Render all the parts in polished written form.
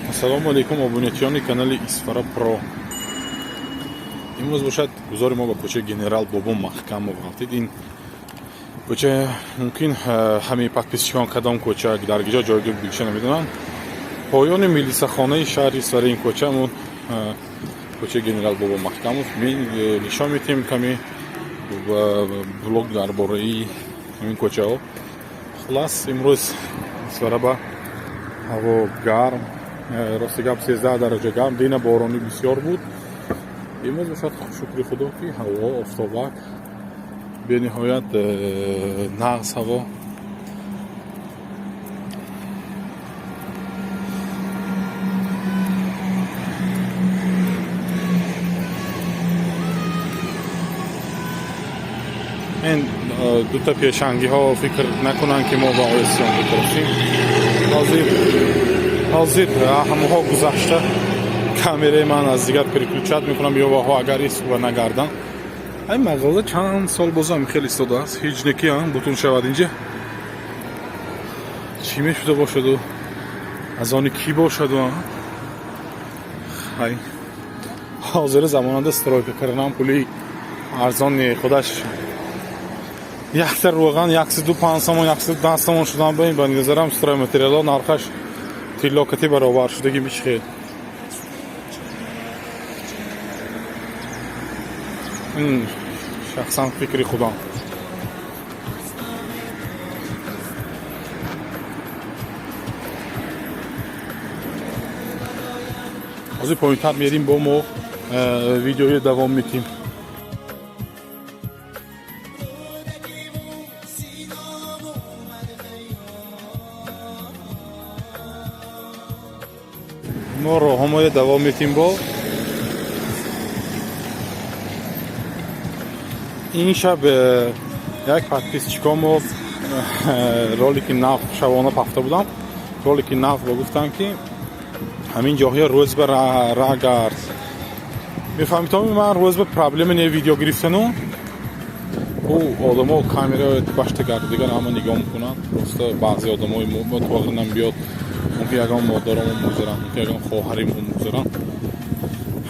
Ассалому алейкум, обунятиёни канали Исфара Про. Имрӯз бошад гузори мо ба кӯчаи генерал Бобо Маҳкамов рафтед. Ин кӯча мумкин ҳамаи подписчикон кадом кӯча дар ҷо ҷойгир бигша намедонанд. Поёни милисахонаи шаҳри Исфара ин кӯча мон кӯчаи генерал Бобо Маҳкамов нишон медиҳем каме блог дар бораи ҳамин кӯчаҳо. Хулас имрӯз Исфара ба ҳаво гарм, рости гап 13 дараҷа гарм, дина борони бисёр буд. Имрӯз бошад шукри худо ки ҳаво офтобак бениҳоят нағз ҳаво. ин дута пешангиҳо фикр накунанд ки мо ба оисиён бикорсим. ҳозир ҳамаҳо гузашта камераи ман аз дигар переключат мекунам ёваҳо агар истова нагарданд. ҳамин мағоза чанд сол бозам хеле истодааст. ҳеҷ неки бутун шавад инҷа чӣ мешуда бошаду аз они кӣ бошаду ҳай ҳозир замонада стройка кардан пули арзон не худаш якта рӯған 105 сомон 110 сомон шудан бин ба назарам стройматериалҳо нархаш тиллокати баробар шудагӣ мешихед. ин шахсан фикри худам. ҳозир поинтар мерим бо мо видеои давом медиҳем. мо роҳҳои давом медиҳем бо ин шаб як подписчикон мо ролики нав шабона пахта будам. Ролики нав ба гуфтанд ки ҳамин ҷоҳия рӯз ба рагард мефаҳмитоми ман рӯз ба проблема не видео гирифтану ӯ одамо камераи башта гард дигар ҳама нигоҳ мекунанд. просто баъзе одамои мо таваққинам биёд мумкин ягон модарамо мегузаранд, мумкин ягон хоҳаримон мегузаранд.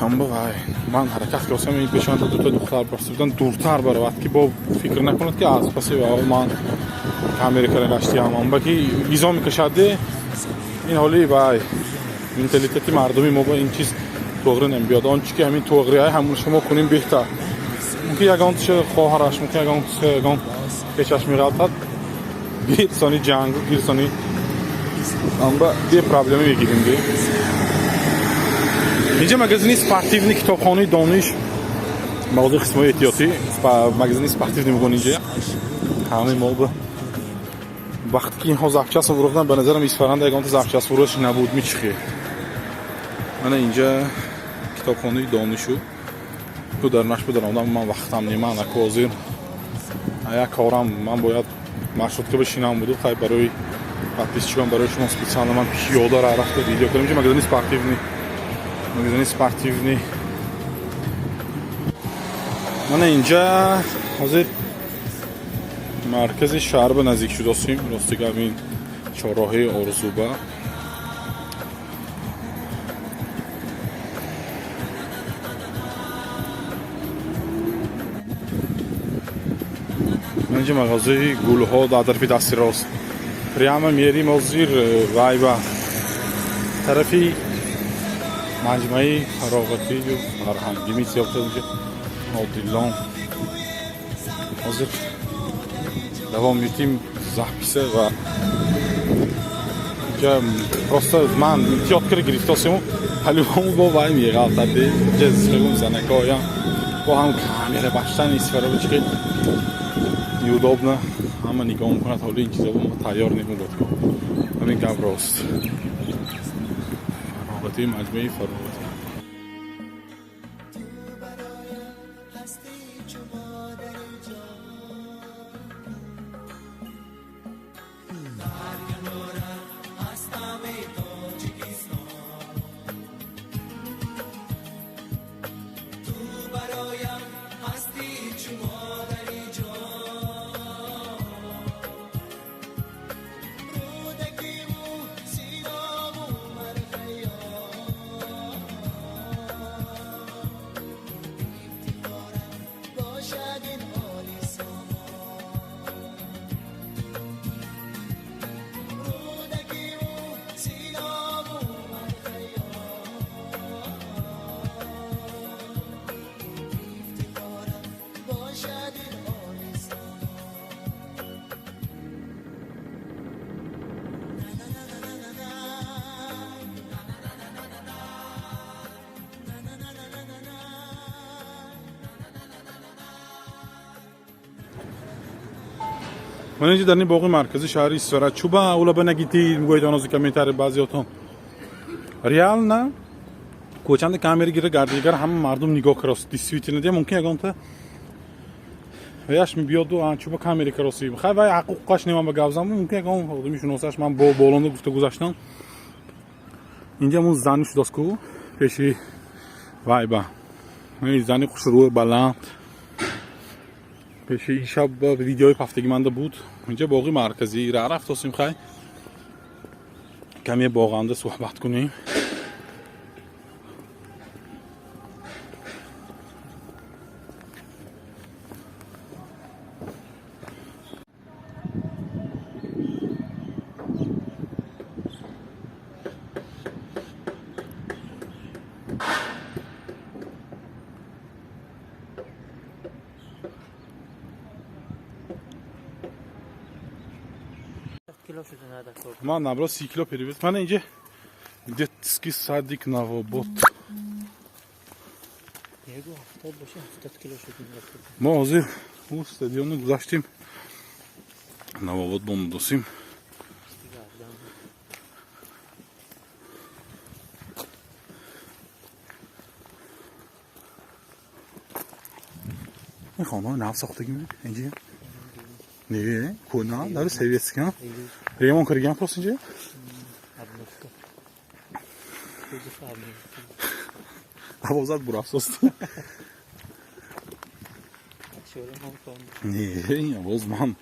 ҳамба вай ман ҳаракат кардам ин пешанда дута духтар баста буданд дуртар баровад ки бо фикр накунад ки аз паси ман камера кара гаштиам. ҳамба ки изо мекашад ин ҳоли вай менталитети мардуми мо ба ин чиз тоғри намебиёд. он чи ки ҳамин тоғриҳай ҳамон шумо кунем беҳтар. мумкин ягон хоҳараш мумкин ягон пешаш меғалтад бирсони ҷангу гирсони ҳамба бе проблема мегирем де. инҷа магазини спортивни китобхонаи дониш мағозаи қисмои эҳтиётӣ магазини спортивни мегӯн инҷа ҳамаи мо ба вақте ки инҳо запчаст фурӯхтанд ба назарам Исфаранда ягонта запчаст фурӯш набуд мечихе. мана инҷа китобхонаи донишу пударнаш пударонда ман вақтам нема наку ҳозир як корам ман бояд маршрутка бишинам буду хай барои подписчикон барои шумо специально ман пиёда рафта видео кардам. инҷа магазини спортивни мана инҷа ҳозир маркази шаҳр ба наздик шудосим. ростига ҳамин чорроҳаи Орзуба инҷа мағозаи гулҳо дар тарафи дасти рост прямо мерим ҳозир вай ба тарафи маҷмаи фароғатию фарҳангӣ месиёбтад. инҷа одилон ҳозир давом медиҳем записа ва инҷа просто ман имтиёткара гирифтосему ҳалимому бо вай меғалтаде ҷазисҳои занакоям бо ҳам камера баштани Исфара чи ки неудобно ҳама нигоҳ мекунад. ҳоли ин чизо мо тайёр немебуд. ҳамин гап рост. фароғати маҷмаи фароғати من اینجا در این باغ مرکزی شهر اسفرا چوبا اولا بنگیتی میگوید آنازو کمیتر بعضیاتون ریال نه کوچند کامری گیره گردیگر هم مردم نگاه کراست دیسویتی ندیه ممکن اگه اونتا ویاش میبیاد و چوبا کامری کراسی خیلی وای حقوق قاش نیمان به گوزم ممکن اگه اون آدمیشون واسش من با بالونده گفته گذاشتم اینجا مون زنش داسکو پیشی وای با این زنی خوش روی بلند پیشی این شب ویدیوی پفتگی منده بود اینجا باقی مرکزی را رفت هستیم خیلی کمی باغنده صحبت کنیم من نبرا 30 کیلو پریوت من اینجا детский садик Новобод ما حاضر اون استادیون گذاشتیم نواباد بومدوسیم این خانه نو ساختگی می اینجا نه کنا داره سرویس کنه ریمون کردیم پس اینجا Avozat burası. Ne? Avozman.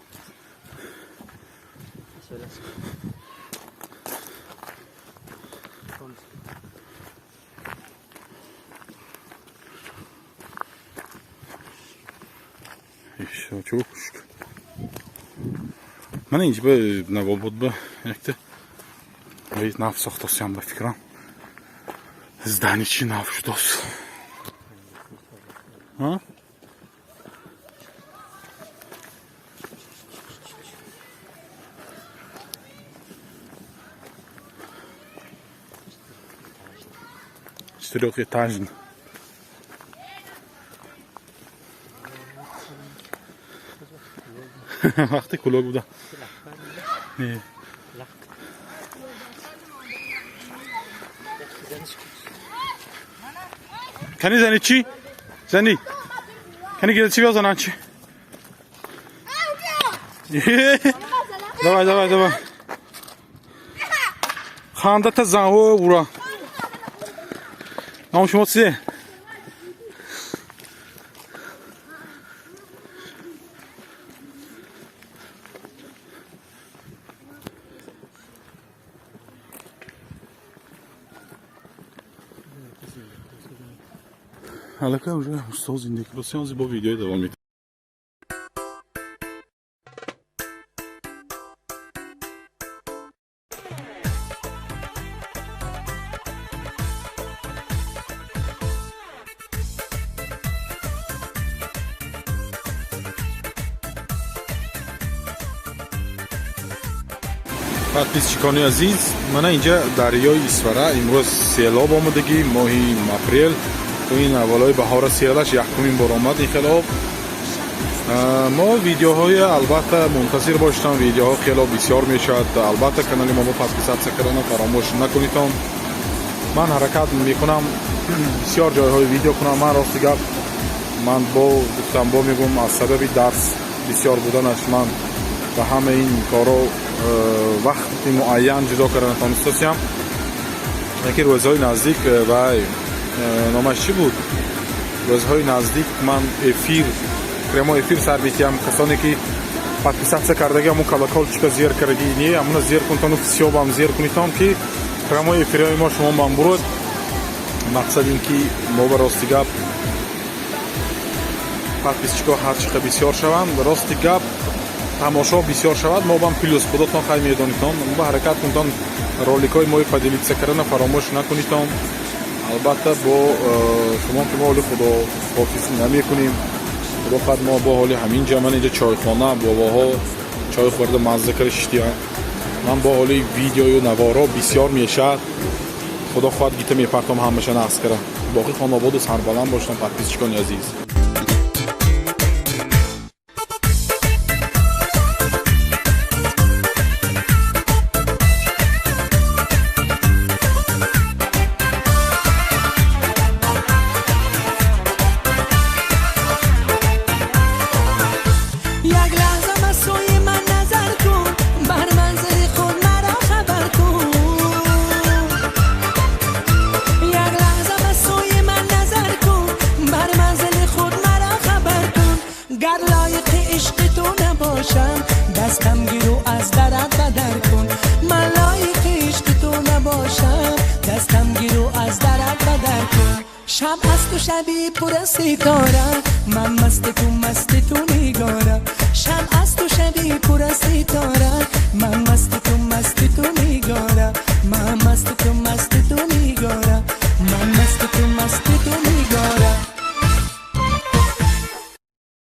İşte çok şükür. Ben ince bir Novobod bir yakta. Ve naf saxtasıyam da fikram. Zdanичи навштос. А? Четырехэтажный. Ах ты кулак буда. Kani zani çi? Zani. Kani gel çi yazan çi. Давай. Ханда та зао ура. Нам шумо чи? Алака уже устал зиндек. Просто он забыл видео давал мне. подписчикони азиз, мана инҷа дарёи Исфара имрӯз селоб омадагӣ моҳи апрел то ин аввалои баҳора селаш якумин бор омад ин хелоб. мо видеоҳои албатта мунтазир боштам, видеоҳо хело бисёр мешавад. Албатта канали мо подписатсия кардана фаромӯш накунитон. Ман ҳаракат мекунам бисёр ҷойҳои видео кунам. Ман рости гап ман гуфтам бо мегӯм аз сабаби дарс бисёр буданаш ман ба ҳама ин коро вақти муайян ҷудо карда натонистасям. яке рӯзҳои наздик вай номаш чӣ буд? рӯзҳои наздик ман эфир прямо эфир сар дитиям. касоне ки подписатсия кардаги амун колокольчика зер кардаги не амуна зер кунтону всёбам зер кунитон ки прямо эфирҳои мо шумо ман бурод. мақсад ин ки мо ба рости гап подписчико ҳарчиқа бисёр шаванд, рости гап тамошо бисёр шавад, мо бам плюс худотон хай медонитон. ба ҳаракат кунтон роликҳои мои поделитсия кардана фаромӯш накунитон. албатта бо шумо ки мо ҳоли худоҳофизӣ намекунем. худо хоҳад мо бо ҳоли ҳамин ҷаман инҷа чойхона бобоҳо чой хӯрда мазза кара шитиям. ман бо ҳоли видеою наворо бисёр мешавад. худо хоҳад гита мепартом ҳамаша нақс кара. боқӣ хонободу сарбаланд бошам подписчикони азиз. عشق تو نباشم دستم گیرو از درت بدر کن من لایق عشق تو نباشم دستم گیرو از درت بدر کن شب از تو شبی پر از ستاره من مست تو مست تو نگاره شب از تو شبی پر از ستاره من مست تو